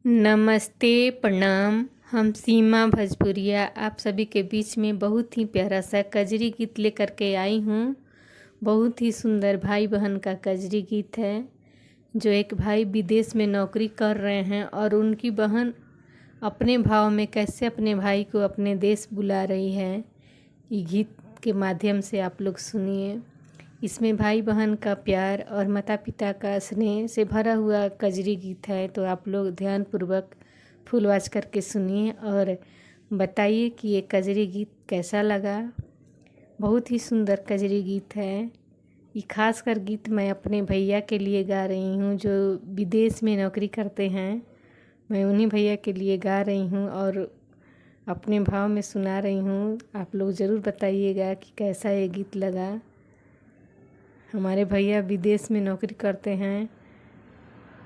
नमस्ते, प्रणाम। हम सीमा भोजपुरिया आप सभी के बीच में बहुत ही प्यारा सा कजरी गीत लेकर के आई हूँ। बहुत ही सुंदर भाई बहन का कजरी गीत है। जो एक भाई विदेश में नौकरी कर रहे हैं और उनकी बहन अपने भाव में कैसे अपने भाई को अपने देश बुला रही है, ये गीत के माध्यम से आप लोग सुनिए। इसमें भाई बहन का प्यार और माता पिता का स्नेह से भरा हुआ कजरी गीत है, तो आप लोग ध्यानपूर्वक फुल वॉच करके सुनिए और बताइए कि ये कजरी गीत कैसा लगा। बहुत ही सुंदर कजरी गीत है। ये खासकर गीत मैं अपने भैया के लिए गा रही हूँ जो विदेश में नौकरी करते हैं। मैं उन्हीं भैया के लिए गा रही हूँ और अपने भाव में सुना रही हूँ। आप लोग ज़रूर बताइएगा कि कैसा ये गीत लगा। हमारे भैया विदेश में नौकरी करते हैं,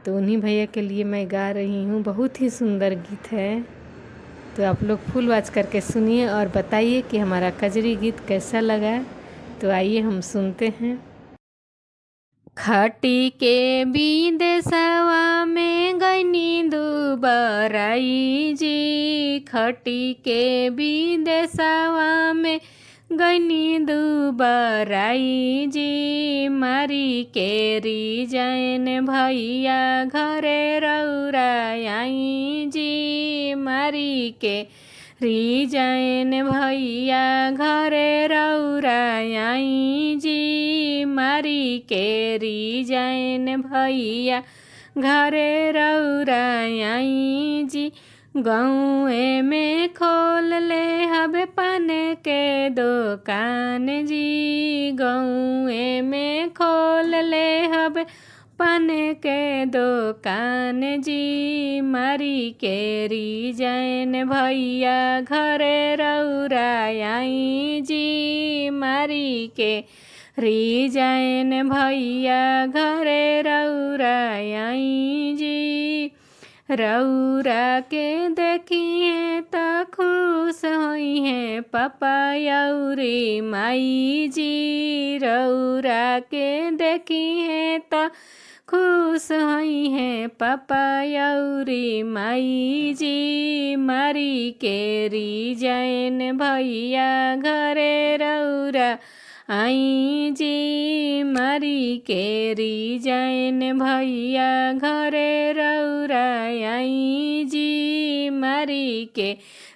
तो उन्हीं भैया के लिए मैं गा रही हूँ। बहुत ही सुंदर गीत है, तो आप लोग फुल वॉच करके सुनिए और बताइए कि हमारा कजरी गीत कैसा लगा। तो आइए हम सुनते हैं। खटी के विदेशवा में गईनी दुबराई जी, खटी के विदेशवा में गईनी दुबराई जी, मारी के रिजाइन भैया घरे रौराई जी, मारी के रिजाइन भैया घरे रौराई जी, मारी के रिजाइन भैया घरे रौराई जी, गाँवे में खोल ले हबे पान के दुकान जी, गाँवे में खोल ले हबे पान के दुकान जी, मारी के रिजाइन भैया घरे रौराई जी, मारी के रिजाइन भैया घरे रौराई जी, रौरा के देखिए त खुश होई है पापा यौरी माई जी, रौरा के देखिए त खुश होई है पापा यौरी माई जी, मारी के रिजाइन भैया घरे रौरा आई जी, मारी के रिजाइन भैया घरे रौराई जी, मारी के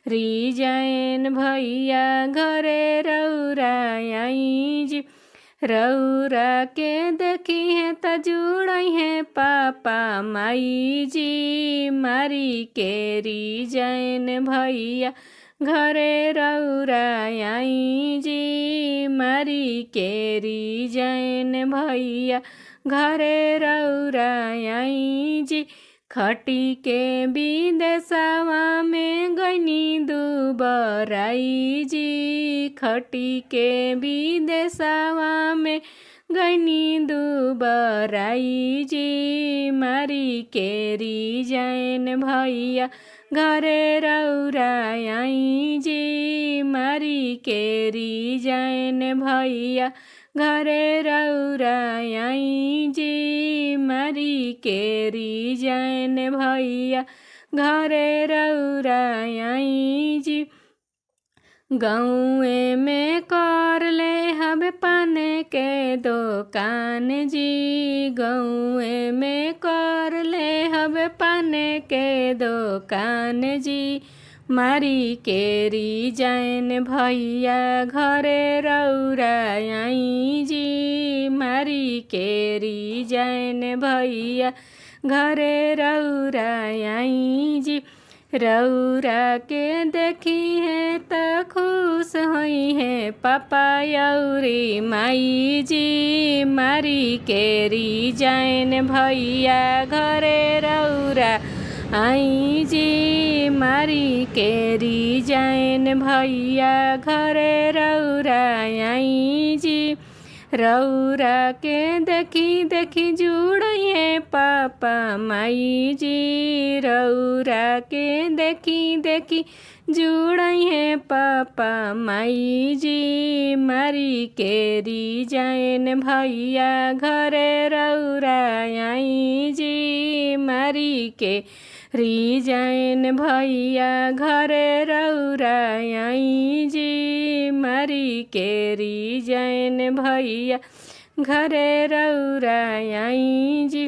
रिजाइन भैया घरे रौराई जी, रौरा के देखी है त जुड़ई है पापा माई जी, मारी के रिजाइन भैया घरे रौराई जी, मारी के रिजाइन भैया घरे रौराई जी, खटी के विदेशवा में गईनी दुबराई जी, खटी के विदेशवा में गईनी दुबराई जी, मारी के रिजाइन भैया घरे रौराई जी, मारी के रिजाइन भैया घरे रौराई जी, मारी के रिजाइन भैया घरे रौराई जी, गाँवे में कर ले हबे पान के दुकान जी, गाँवे में कर ले हबे पान के दुकान जी, मारी के रिजाइन भैया घरे रौराई जी, मारी के रिजाइन भैया घरे रौराई जी, रौरा के देखी है त खुश होई है पापा यौरी माई जी, मारी के रिजाइन भैया घरे रौरा आई जी, मारी के रिजाइन भैया घरे रौराई जी, रौरा के देखी देखी जुड़ई है पापा माई जी, रौरा के देखी देखी जुड़ई है पापा माई जी, मारी के रिजाइन भैया घरे रौरा आई जी, मारी के रिजाइन भैया घरे रौरा आई जी, मरी के रिजाइन भैया घरे रौरा आई जी।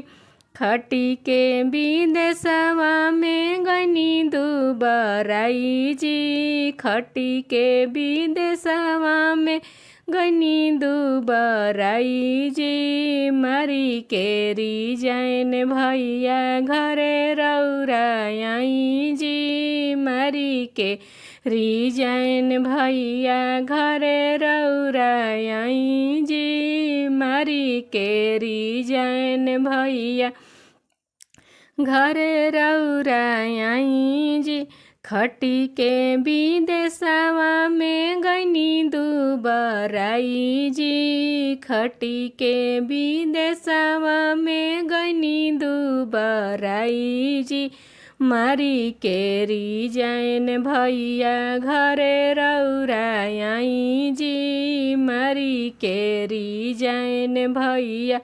खटी के विदेशवा में गनी दुबराई जी, खटी के विदेशवा में गनी दुबराई जी, मरी के रिजाइन भैया घरे रौरा आई जी, मरी के रिजाइन भैया घरे रौरा आई जी, मरी के रिजाइन भैया घरे रौरा आई जी। खटी के विदेशवा में गनी दुबराई जी, खटी के विदेशवा में गनी दुबराई जी, मरी के रिजाइन भैया घरे रौरा आई जी, मरी के रिजाइन भैया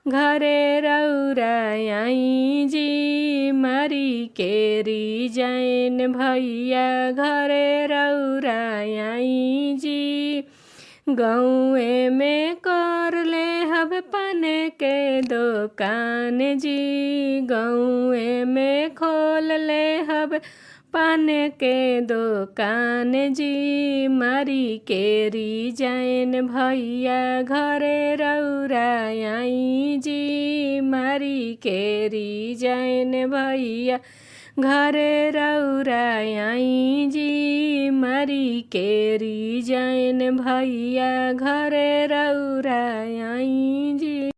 घरे रौरा आई जी, मरी के रिजाइन भैया घरे रौरा आई जी। गाँवे में कर ले हब पान के दुकान जी, गाँवे में खोल ले हब पान के दुकान जी, मरी के रिजाइन भैया घरे रौरा आई जी, मरी के रिजाइन भैया घरे रौरा आई जी, मरी के रिजाइन भैया घरे रौरा आई जी।